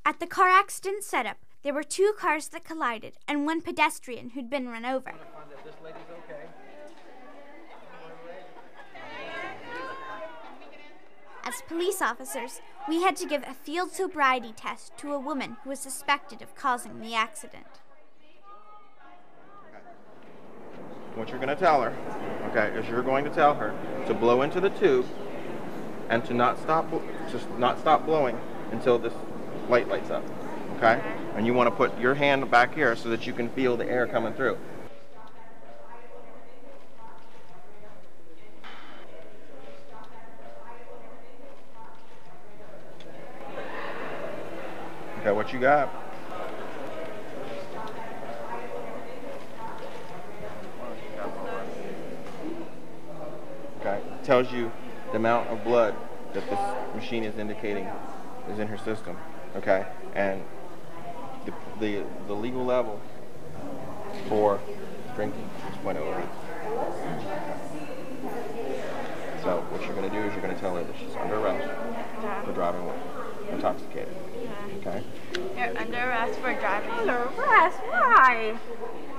At the car accident setup, there were 2 cars that collided and 1 pedestrian who'd been run over. As police officers, we had to give a field sobriety test to a woman who was suspected of causing the accident. What you're going to tell her, okay, is you're going to tell her to blow into the tube and to not stop blowing until this light lights up, okay? And you want to put your hand back here so that you can feel the air coming through. Okay, what you got? Okay, it tells you the amount of blood that this machine is indicating is in her system. Okay, and the legal level for drinking is 0.08. So what you're going to do is you're going to tell her that she's under arrest for driving intoxicated. Okay? You're under arrest for driving. Under arrest? Why?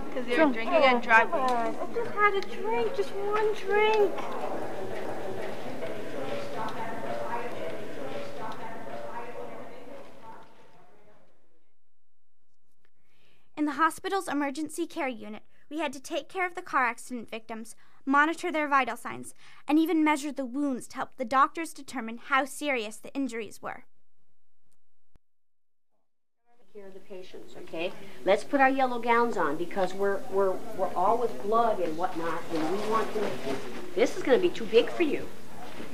Because you're drinking and driving. I just had a drink, just one drink. In the hospital's emergency care unit, we had to take care of the car accident victims, monitor their vital signs, and even measure the wounds to help the doctors determine how serious the injuries were. Care of the patients, okay? Let's put our yellow gowns on because we're all with blood and whatnot, and we want to. This is going to be too big for you.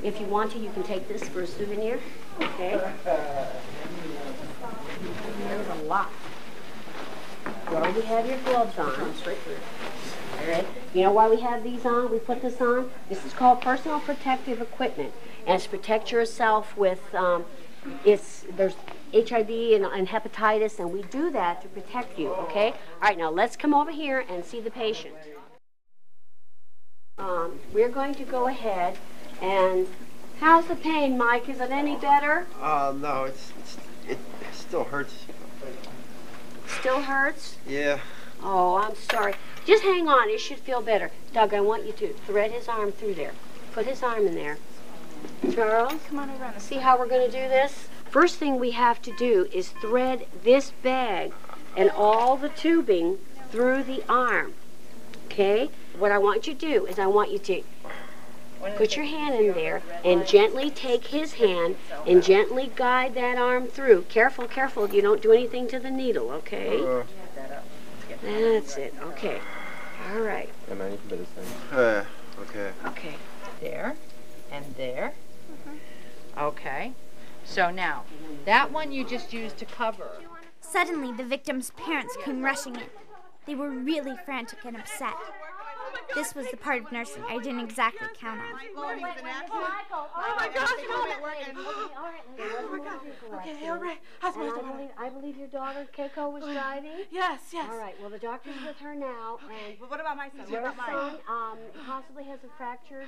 If you want to, you can take this for a souvenir, okay? There's a lot. You already have your gloves on. All right. You know why we have these on? We put this on. This is called personal protective equipment, and it's protect yourself with. There's HIV and hepatitis, and we do that to protect you. Okay. All right. Now let's come over here and see the patient. We're going to go ahead and. How's the pain, Mike? Is it any better? No. It still hurts. Still hurts? Yeah. Oh, I'm sorry. Just hang on. It should feel better. Doug, I want you to thread his arm through there. Put his arm in there. Charles, Come on around. see how we're going to do this? First thing we have to do is thread this bag and all the tubing through the arm. Okay? What I want you to do is I want you to put your hand in there and gently take his hand and gently guide that arm through. Careful, careful. You don't do anything to the needle, okay? That's it. Okay. All right. Yeah, man, you can do this thing. Okay. Okay. There and there. Okay. So now, that one you just used to cover. Suddenly, the victims' parents came rushing in. They were really frantic and upset. This was the part of nursing I didn't exactly count on. Oh my gosh, Okay, all right. How's my daughter? I believe your daughter, Keiko, was driving? Yes. All right, well, the doctor's with her now. And But what about my son? your son possibly has a fractured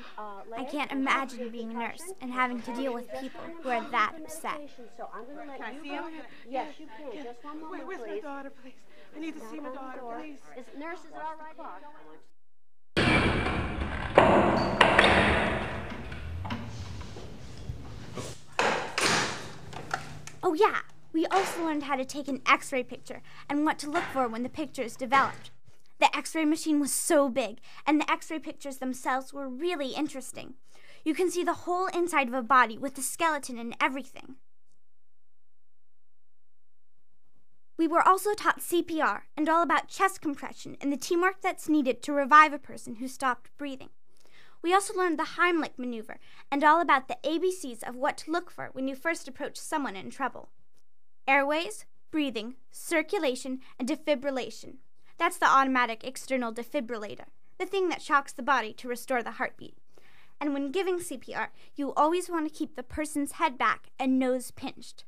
leg. I can't imagine being a nurse and having to deal with people who are that upset. So I'm going to let Can I you see go. him? Yes, you can. Just one moment, Where's my please. daughter, please? I need to see my daughter, please. Nurse, is it all right? Oh yeah, we also learned how to take an x-ray picture and what to look for when the picture is developed. The x-ray machine was so big, and the x-ray pictures themselves were really interesting. You can see the whole inside of a body with the skeleton and everything. We were also taught CPR and all about chest compression and the teamwork that's needed to revive a person who stopped breathing. We also learned the Heimlich maneuver and all about the ABCs of what to look for when you first approach someone in trouble. Airways, breathing, circulation, and defibrillation. That's the automatic external defibrillator, the thing that shocks the body to restore the heartbeat. And when giving CPR, you always want to keep the person's head back and nose pinched.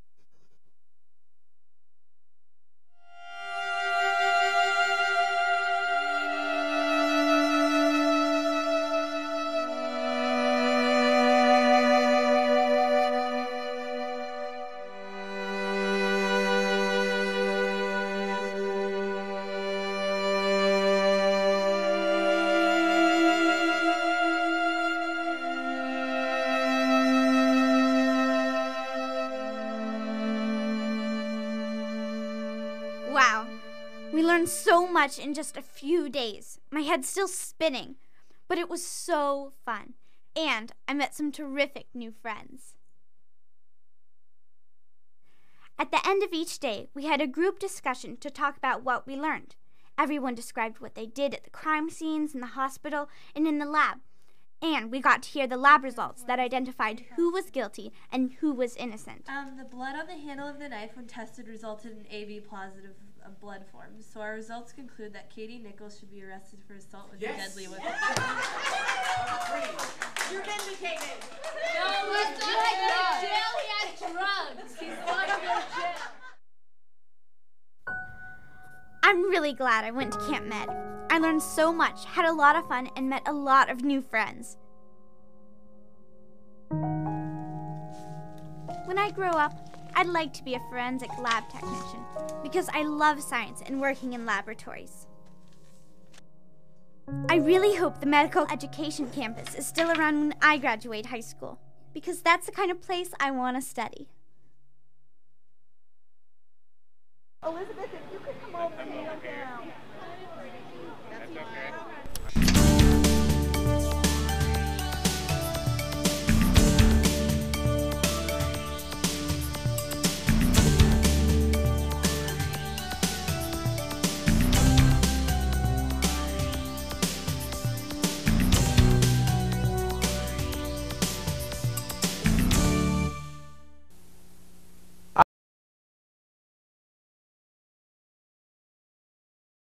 learned so much in just a few days. My head's still spinning, but it was so fun. And I met some terrific new friends. At the end of each day, we had a group discussion to talk about what we learned. Everyone described what they did at the crime scenes, in the hospital, and in the lab. And we got to hear the lab results that identified who was guilty and who was innocent. The blood on the handle of the knife when tested resulted in AB positive blood forms. So our results conclude that Katie Nichols should be arrested for assault with a deadly weapon. You're vindicated. No, he's not in jail. He had drugs. He's not in jail. I'm really glad I went to Camp Med. I learned so much, had a lot of fun, and met a lot of new friends. When I grow up, I'd like to be a forensic lab technician because I love science and working in laboratories. I really hope the medical education campus is still around when I graduate high school because that's the kind of place I want to study. Elizabeth